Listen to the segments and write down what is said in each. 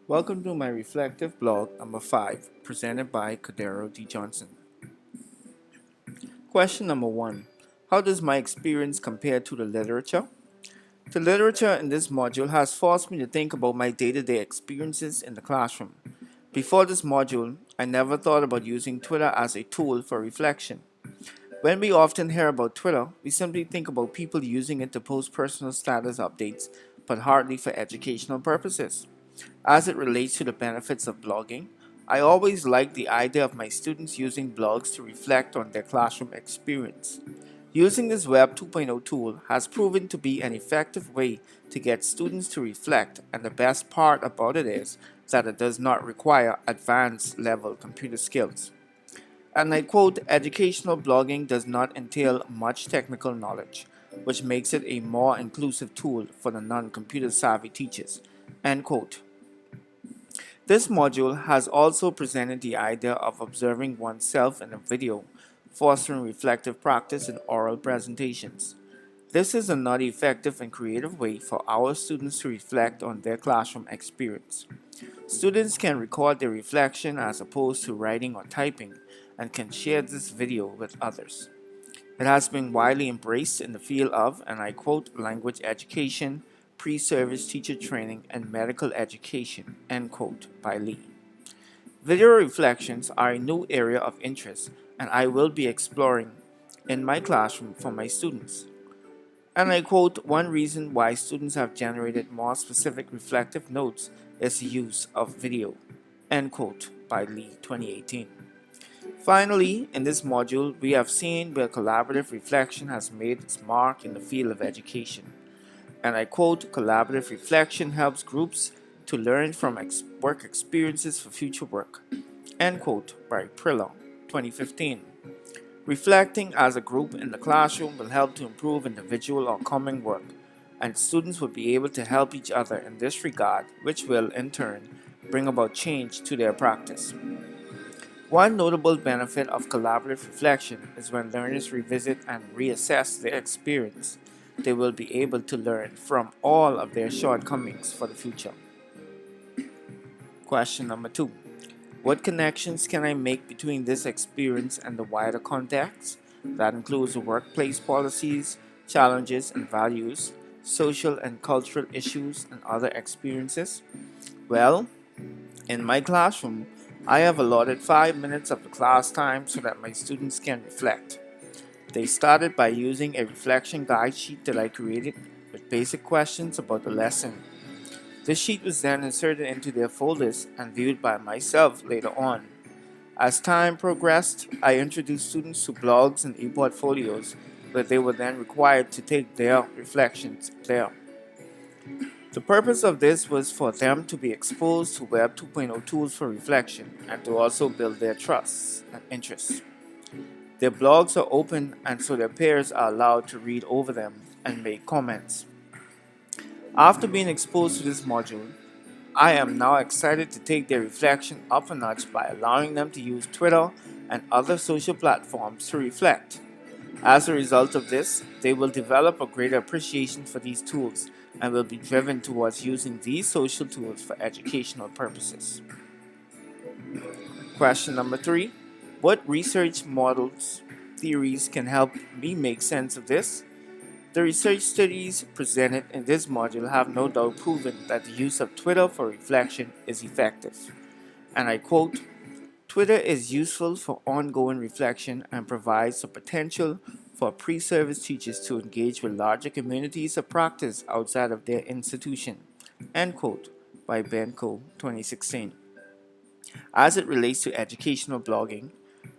Welcome to my reflective blog number 5, presented by Cordero D. Johnson. Question number 1. How does my experience compare to the literature? The literature in this module has forced me to think about my day-to-day experiences in the classroom. Before this module, I never thought about using Twitter as a tool for reflection. When we often hear about Twitter, we simply think about people using it to post personal status updates, but hardly for educational purposes. As it relates to the benefits of blogging, I always liked the idea of my students using blogs to reflect on their classroom experience. Using this Web 2.0 tool has proven to be an effective way to get students to reflect, and the best part about it is that it does not require advanced level computer skills. And I quote, educational blogging does not entail much technical knowledge, which makes it a more inclusive tool for the non-computer savvy teachers. End quote. This module has also presented the idea of observing oneself in a video, fostering reflective practice in oral presentations. This is another effective and creative way for our students to reflect on their classroom experience. Students can record their reflection as opposed to writing or typing and can share this video with others. It has been widely embraced in the field of, and I quote, language education, pre-service teacher training, and medical education, end quote, by Lee. Video reflections are a new area of interest, and I will be exploring in my classroom for my students. And I quote, one reason why students have generated more specific reflective notes is the use of video, end quote, by Lee 2018. Finally, in this module, we have seen where collaborative reflection has made its mark in the field of education. And I quote, collaborative reflection helps groups to learn from work experiences for future work. End quote, by Prilla, 2015. Reflecting as a group in the classroom will help to improve individual or common work, and students will be able to help each other in this regard, which will, in turn, bring about change to their practice. One notable benefit of collaborative reflection is when learners revisit and reassess their experience, they will be able to learn from all of their shortcomings for the future. Question number 2. What connections can I make between this experience and the wider context? That includes workplace policies, challenges and values, social and cultural issues, and other experiences. Well, in my classroom, I have allotted 5 minutes of the class time so that my students can reflect. They started by using a reflection guide sheet that I created with basic questions about the lesson. This sheet was then inserted into their folders and viewed by myself later on. As time progressed, I introduced students to blogs and e-portfolios where they were then required to take their reflections there. The purpose of this was for them to be exposed to Web 2.0 tools for reflection and to also build their trusts and interests. Their blogs are open, and so their peers are allowed to read over them and make comments. After being exposed to this module, I am now excited to take their reflection up a notch by allowing them to use Twitter and other social platforms to reflect. As a result of this, they will develop a greater appreciation for these tools and will be driven towards using these social tools for educational purposes. Question number 3. What research models, theories can help me make sense of this? The research studies presented in this module have no doubt proven that the use of Twitter for reflection is effective. And I quote, Twitter is useful for ongoing reflection and provides the potential for pre-service teachers to engage with larger communities of practice outside of their institution. End quote, by Benko, 2016. As it relates to educational blogging,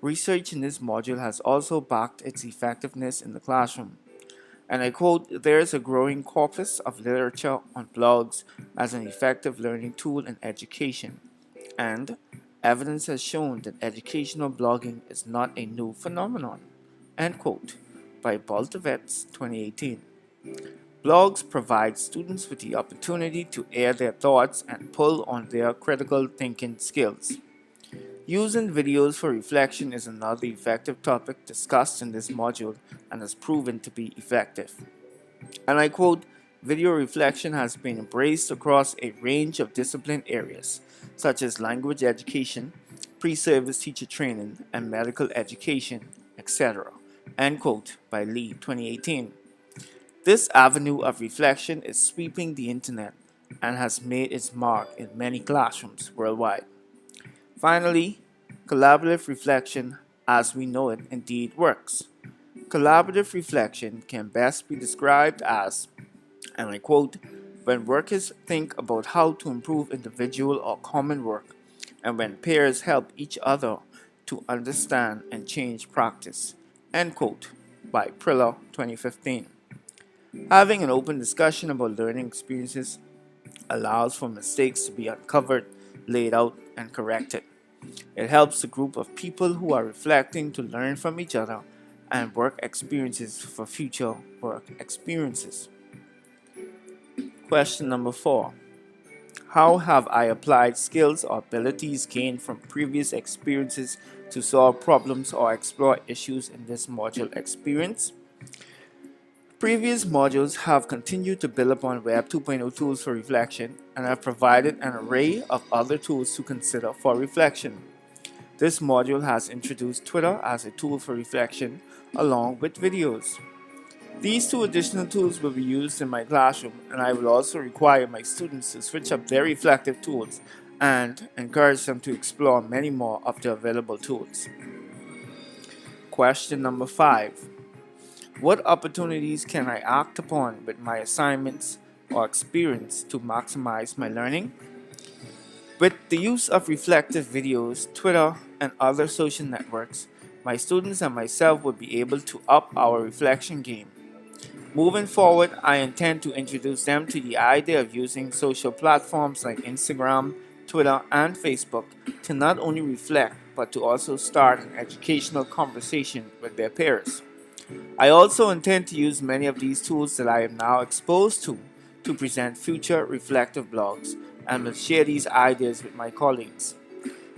research in this module has also backed its effectiveness in the classroom. And I quote, there is a growing corpus of literature on blogs as an effective learning tool in education, and evidence has shown that educational blogging is not a new phenomenon. End quote, by Baltovets, 2018. Blogs provide students with the opportunity to air their thoughts and pull on their critical thinking skills. Using videos for reflection is another effective topic discussed in this module and has proven to be effective. And I quote, Video reflection has been embraced across a range of discipline areas, such as language education, pre-service teacher training, and medical education, etc. End quote by Lee, 2018. This avenue of reflection is sweeping the internet and has made its mark in many classrooms worldwide. Finally, collaborative reflection, as we know it, indeed works. Collaborative reflection can best be described as, and I quote, when workers think about how to improve individual or common work, and when peers help each other to understand and change practice. End quote by Priller, 2015. Having an open discussion about learning experiences allows for mistakes to be uncovered, laid out, and corrected. It helps a group of people who are reflecting to learn from each other and work experiences for future work experiences. Question number 4. How have I applied skills or abilities gained from previous experiences to solve problems or explore issues in this module experience? Previous modules have continued to build upon Web 2.0 tools for reflection and have provided an array of other tools to consider for reflection. This module has introduced Twitter as a tool for reflection along with videos. These two additional tools will be used in my classroom, and I will also require my students to switch up their reflective tools and encourage them to explore many more of the available tools. Question number 5. What opportunities can I act upon with my assignments or experience to maximize my learning? With the use of reflective videos, Twitter, and other social networks, my students and myself will be able to up our reflection game. Moving forward, I intend to introduce them to the idea of using social platforms like Instagram, Twitter, and Facebook to not only reflect, but to also start an educational conversation with their peers. I also intend to use many of these tools that I am now exposed to present future reflective blogs, and will share these ideas with my colleagues.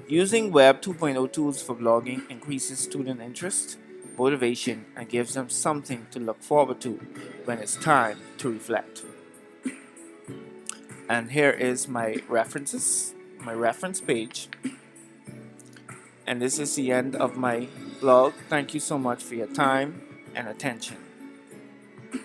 Using Web 2.0 tools for blogging increases student interest, motivation, and gives them something to look forward to when it's time to reflect. And here is my references, my reference page. And this is the end of my blog. Thank you so much for your time and attention.